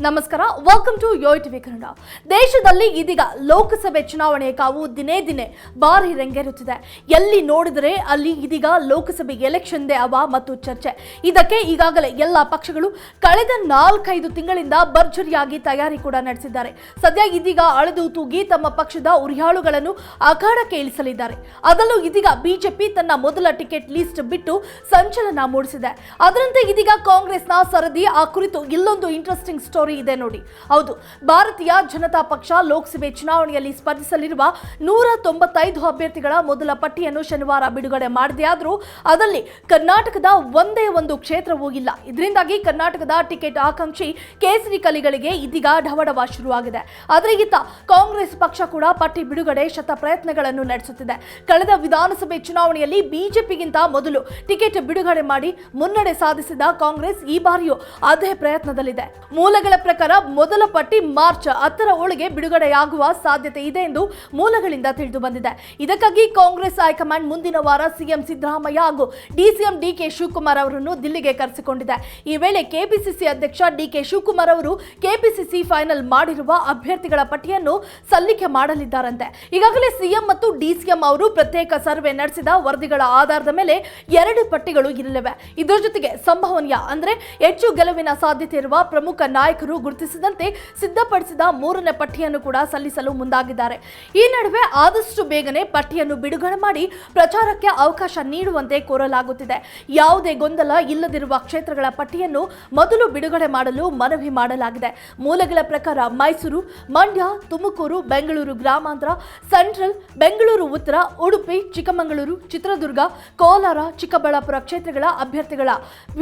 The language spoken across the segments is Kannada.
ನಮಸ್ಕಾರ, welcome to Yoyo TV Kannada. ದೇಶದಲ್ಲಿ ಇದೀಗ ಲೋಕಸಭೆ ಚುನಾವಣೆಯ ಕಾವು ದಿನೇ ದಿನೇ ಭಾರಿ ರಂಗೇರುತ್ತಿದೆ. ಎಲ್ಲಿ ನೋಡಿದರೆ ಅಲ್ಲಿ ಇದೀಗ ಲೋಕಸಭೆ ಎಲೆಕ್ಷನ್ ದೇ ಅವ ಮತ್ತು ಚರ್ಚೆ. ಇದಕ್ಕೆ ಈಗಾಗಲೇ ಎಲ್ಲ ಪಕ್ಷಗಳು ಕಳೆದ 4-5 ತಿಂಗಳಿಂದ ಭರ್ಜರಿಯಾಗಿ ತಯಾರಿ ಕೂಡ ನಡೆಸಿದ್ದಾರೆ. ಸದ್ಯ ಇದೀಗ ಅಳೆದು ತೂಗಿ ತಮ್ಮ ಪಕ್ಷದ ಉರಿಯಾಳುಗಳನ್ನು ಅಖಾಡಕ್ಕೆ ಇಳಿಸಲಿದ್ದಾರೆ. ಅದರಲ್ಲೂ ಇದೀಗ ಬಿಜೆಪಿ ತನ್ನ ಮೊದಲ ಟಿಕೆಟ್ ಲಿಸ್ಟ್ ಬಿಟ್ಟು ಸಂಚಲನ ಮೂಡಿಸಿದೆ. ಅದರಂತೆ ಇದೀಗ ಕಾಂಗ್ರೆಸ್ನ ಸರದಿ. ಆ ಕುರಿತು ಇಲ್ಲೊಂದು ಇಂಟ್ರೆಸ್ಟಿಂಗ್ ಸ್ಟೋರಿ ಇದೆ ನೋಡಿ. ಹೌದು, ಭಾರತೀಯ ಜನತಾ ಪಕ್ಷ ಲೋಕಸಭೆ ಚುನಾವಣೆಯಲ್ಲಿ ಸ್ಪರ್ಧಿಸಲಿರುವ 195 ಅಭ್ಯರ್ಥಿಗಳ ಮೊದಲ ಪಟ್ಟಿಯನ್ನು ಶನಿವಾರ ಬಿಡುಗಡೆ ಮಾಡಿದೆಯಾದರೂ ಅದರಲ್ಲಿ ಕರ್ನಾಟಕದ ಒಂದೇ ಒಂದು ಕ್ಷೇತ್ರವೂ ಇಲ್ಲ. ಇದರಿಂದಾಗಿ ಕರ್ನಾಟಕದ ಟಿಕೆಟ್ ಆಕಾಂಕ್ಷಿ ಕೇಸರಿ ಕಲಿಗಳಿಗೆ ಇದೀಗ ಢವಢವ ಶುರುವಾಗಿದೆ. ಆದರೆ ಇತ್ತ ಕಾಂಗ್ರೆಸ್ ಪಕ್ಷ ಕೂಡ ಪಟ್ಟಿ ಬಿಡುಗಡೆ ಶತ ಪ್ರಯತ್ನಗಳನ್ನು ನಡೆಸುತ್ತಿದೆ. ಕಳೆದ ವಿಧಾನಸಭೆ ಚುನಾವಣೆಯಲ್ಲಿ ಬಿಜೆಪಿಗಿಂತ ಮೊದಲು ಟಿಕೆಟ್ ಬಿಡುಗಡೆ ಮಾಡಿ ಮುನ್ನಡೆ ಸಾಧಿಸಿದ ಕಾಂಗ್ರೆಸ್ ಈ ಬಾರಿಯೂ ಅದೇ ಪ್ರಯತ್ನದಲ್ಲಿದೆ. ಮೂಲಗಳ ಪ್ರಕಾರ ಮೊದಲ ಪಟ್ಟಿ ಮಾರ್ಚ್ 10ರ ಒಳಗೆ ಬಿಡುಗಡೆಯಾಗುವ ಸಾಧ್ಯತೆ ಇದೆ ಎಂದು ಮೂಲಗಳಿಂದ ತಿಳಿದು ಬಂದಿದೆ. ಇದಕ್ಕಾಗಿ ಕಾಂಗ್ರೆಸ್ ಹೈಕಮಾಂಡ್ ಮುಂದಿನ ವಾರ ಸಿಎಂ ಸಿದ್ದರಾಮಯ್ಯ ಹಾಗೂ ಡಿಸಿಎಂ ಡಿಕೆ ಶಿವಕುಮಾರ್ ಅವರನ್ನು ದಿಲ್ಲಿಗೆ ಕರೆಸಿಕೊಂಡಿದೆ. ಈ ವೇಳೆ ಕೆಪಿಸಿಸಿ ಅಧ್ಯಕ್ಷ ಡಿಕೆ ಶಿವಕುಮಾರ್ ಅವರು ಕೆಪಿಸಿಸಿ ಫೈನಲ್ ಮಾಡಿರುವ ಅಭ್ಯರ್ಥಿಗಳ ಪಟ್ಟಿಯನ್ನು ಸಲ್ಲಿಕೆ ಮಾಡಲಿದ್ದಾರಂತೆ. ಈಗಾಗಲೇ ಸಿಎಂ ಮತ್ತು ಡಿಸಿಎಂ ಅವರು ಪ್ರತ್ಯೇಕ ಸರ್ವೆ ನಡೆಸಿದ ವರದಿಗಳ ಆಧಾರದ ಮೇಲೆ 2 ಪಟ್ಟಿಗಳು ಇರಲಿವೆ. ಇದರ ಜೊತೆಗೆ ಸಂಭವನೀಯ ಅಂದ್ರೆ ಹೆಚ್ಚು ಗೆಲುವಿನ ಸಾಧ್ಯತೆ ಇರುವ ಪ್ರಮುಖ ನಾಯಕರು ಗುರುತಿಸಿದಂತೆ ಸಿದ್ಧಪಡಿಸಿದ 3ನೇ ಪಟ್ಟಿಯನ್ನು ಕೂಡ ಸಲ್ಲಿಸಲು ಮುಂದಾಗಿದ್ದಾರೆ. ಈ ನಡುವೆ ಆದಷ್ಟು ಬೇಗನೆ ಪಟ್ಟಿಯನ್ನು ಬಿಡುಗಡೆ ಮಾಡಿ ಪ್ರಚಾರಕ್ಕೆ ಅವಕಾಶ ನೀಡುವಂತೆ ಕೋರಲಾಗುತ್ತಿದೆ. ಯಾವುದೇ ಗೊಂದಲ ಇಲ್ಲದಿರುವ ಕ್ಷೇತ್ರಗಳ ಪಟ್ಟಿಯನ್ನು ಮೊದಲು ಬಿಡುಗಡೆ ಮಾಡಲು ಮನವಿ ಮಾಡಲಾಗಿದೆ. ಮೂಲಗಳ ಪ್ರಕಾರ ಮೈಸೂರು, ಮಂಡ್ಯ, ತುಮಕೂರು, ಬೆಂಗಳೂರು ಗ್ರಾಮಾಂತರ, ಸೆಂಟ್ರಲ್, ಬೆಂಗಳೂರು ಉತ್ತರ, ಉಡುಪಿ, ಚಿಕ್ಕಮಗಳೂರು, ಚಿತ್ರದುರ್ಗ, ಕೋಲಾರ, ಚಿಕ್ಕಬಳ್ಳಾಪುರ ಕ್ಷೇತ್ರಗಳ ಅಭ್ಯರ್ಥಿಗಳ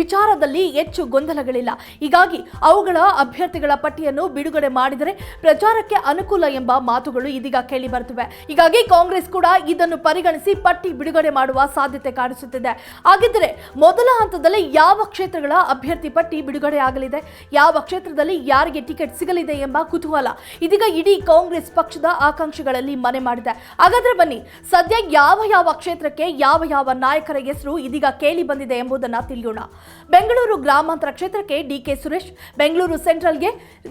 ವಿಚಾರದಲ್ಲಿ ಹೆಚ್ಚು ಗೊಂದಲಗಳಿಲ್ಲ. ಹೀಗಾಗಿ ಅವುಗಳ ಅಭ್ಯರ್ಥಿಗಳ ಪಟ್ಟಿಯನ್ನು ಬಿಡುಗಡೆ ಮಾಡಿದರೆ ಪ್ರಚಾರಕ್ಕೆ ಅನುಕೂಲ ಎಂಬ ಮಾತುಗಳು ಇದೀಗ ಕೇಳಿ ಬರುತ್ತಿವೆ. ಹೀಗಾಗಿ ಕಾಂಗ್ರೆಸ್ ಕೂಡ ಇದನ್ನು ಪರಿಗಣಿಸಿ ಪಟ್ಟಿ ಬಿಡುಗಡೆ ಮಾಡುವ ಸಾಧ್ಯತೆ ಕಾಣಿಸುತ್ತಿದೆ. ಹಾಗಿದ್ದರೆ ಮೊದಲ ಹಂತದಲ್ಲಿ ಯಾವ ಕ್ಷೇತ್ರಗಳ ಅಭ್ಯರ್ಥಿ ಪಟ್ಟಿ ಬಿಡುಗಡೆ ಆಗಲಿದೆ, ಯಾವ ಕ್ಷೇತ್ರದಲ್ಲಿ ಯಾರಿಗೆ ಟಿಕೆಟ್ ಸಿಗಲಿದೆ ಎಂಬ ಕುತೂಹಲ ಇದೀಗ ಇಡೀ ಕಾಂಗ್ರೆಸ್ ಪಕ್ಷದ ಆಕಾಂಕ್ಷಿಗಳಲ್ಲಿ ಮನೆ ಮಾಡಿದೆ. ಹಾಗಾದ್ರೆ ಬನ್ನಿ, ಸದ್ಯ ಯಾವ ಕ್ಷೇತ್ರಕ್ಕೆ ಯಾವ ನಾಯಕರ ಹೆಸರು ಇದೀಗ ಕೇಳಿ ಬಂದಿದೆ ಎಂಬುದನ್ನು ತಿಳಿಯೋಣ. ಬೆಂಗಳೂರು ಗ್ರಾಮಾಂತರ ಕ್ಷೇತ್ರಕ್ಕೆ ಡಿಕೆ ಸುರೇಶ್, ಬೆಂಗಳೂರು ಸೆಂಟ್ರಲ್ಗೆ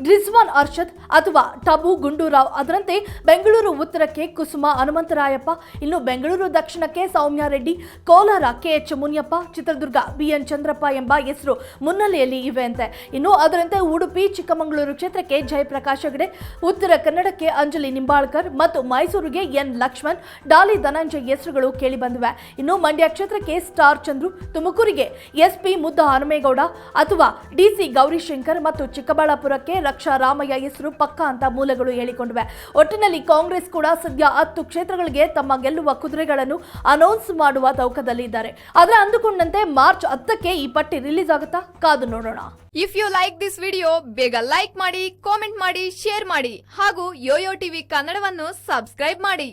ರಿಜ್ವಾನ್ ಅರ್ಷದ್ ಅಥವಾ ಟಬು ಗುಂಡೂರಾವ್, ಅದರಂತೆ ಬೆಂಗಳೂರು ಉತ್ತರಕ್ಕೆ ಕುಸುಮ ಹನುಮಂತರಾಯಪ್ಪ, ಇನ್ನು ಬೆಂಗಳೂರು ದಕ್ಷಿಣಕ್ಕೆ ಸೌಮ್ಯ ರೆಡ್ಡಿ, ಕೋಲಾರ ಕೆಎಚ್ ಮುನಿಯಪ್ಪ, ಚಿತ್ರದುರ್ಗ ಬಿಎನ್ ಚಂದ್ರಪ್ಪ ಎಂಬ ಹೆಸರು ಮುನ್ನೆಲೆಯಲ್ಲಿ ಇವೆ ಅಂತೆ. ಇನ್ನು ಅದರಂತೆ ಉಡುಪಿ ಚಿಕ್ಕಮಗಳೂರು ಕ್ಷೇತ್ರಕ್ಕೆ ಜಯಪ್ರಕಾಶ್ ಹೆಗಡೆ, ಉತ್ತರ ಕನ್ನಡಕ್ಕೆ ಅಂಜಲಿ ನಿಂಬಾಳ್ಕರ್ ಮತ್ತು ಮೈಸೂರಿಗೆ ಎನ್ ಲಕ್ಷ್ಮಣ್, ಡಾಲಿ ಧನಂಜಯ್ ಹೆಸರುಗಳು ಕೇಳಿ ಬಂದಿವೆ. ಇನ್ನು ಮಂಡ್ಯ ಕ್ಷೇತ್ರಕ್ಕೆ ಸ್ಟಾರ್ ಚಂದ್ರು, ತುಮಕೂರಿಗೆ ಎಸ್ಪಿ ಮುದ್ದ ಹನುಮೇಗೌಡ ಅಥವಾ ಡಿಸಿ ಗೌರಿಶಂಕರ್ ಮತ್ತು ಚಿಕ್ಕಬಳ್ಳಾಪುರಕ್ಕೆ ರಕ್ಷಾ ರಾಮಯ್ಯ ಹೆಸರು ಪಕ್ಕ ಅಂತ ಮೂಲಗಳು ಹೇಳಿಕೊಂಡಿವೆ. ಒಟ್ಟಿನಲ್ಲಿ ಕಾಂಗ್ರೆಸ್ ಕೂಡ ಸದ್ಯ 10 ಕ್ಷೇತ್ರಗಳಿಗೆ ತಮ್ಮ ಗೆಲ್ಲುವ ಕುದುರೆಗಳನ್ನು ಅನೌನ್ಸ್ ಮಾಡುವ ತೌಕದಲ್ಲಿದ್ದಾರೆ. ಆದರೆ ಅಂದುಕೊಂಡಂತೆ ಮಾರ್ಚ್ 10ಕ್ಕೆ ಈ ಪಟ್ಟಿ ರಿಲೀಸ್ ಆಗುತ್ತಾ? ಕಾದು ನೋಡೋಣ. If you like this video, ಬೇಗ ಲೈಕ್ ಮಾಡಿ, ಕಾಮೆಂಟ್ ಮಾಡಿ, ಶೇರ್ ಮಾಡಿ ಹಾಗೂ ಯೋಯೋ ಟಿವಿ ಕನ್ನಡವನ್ನು ಸಬ್ಸ್ಕ್ರೈಬ್ ಮಾಡಿ.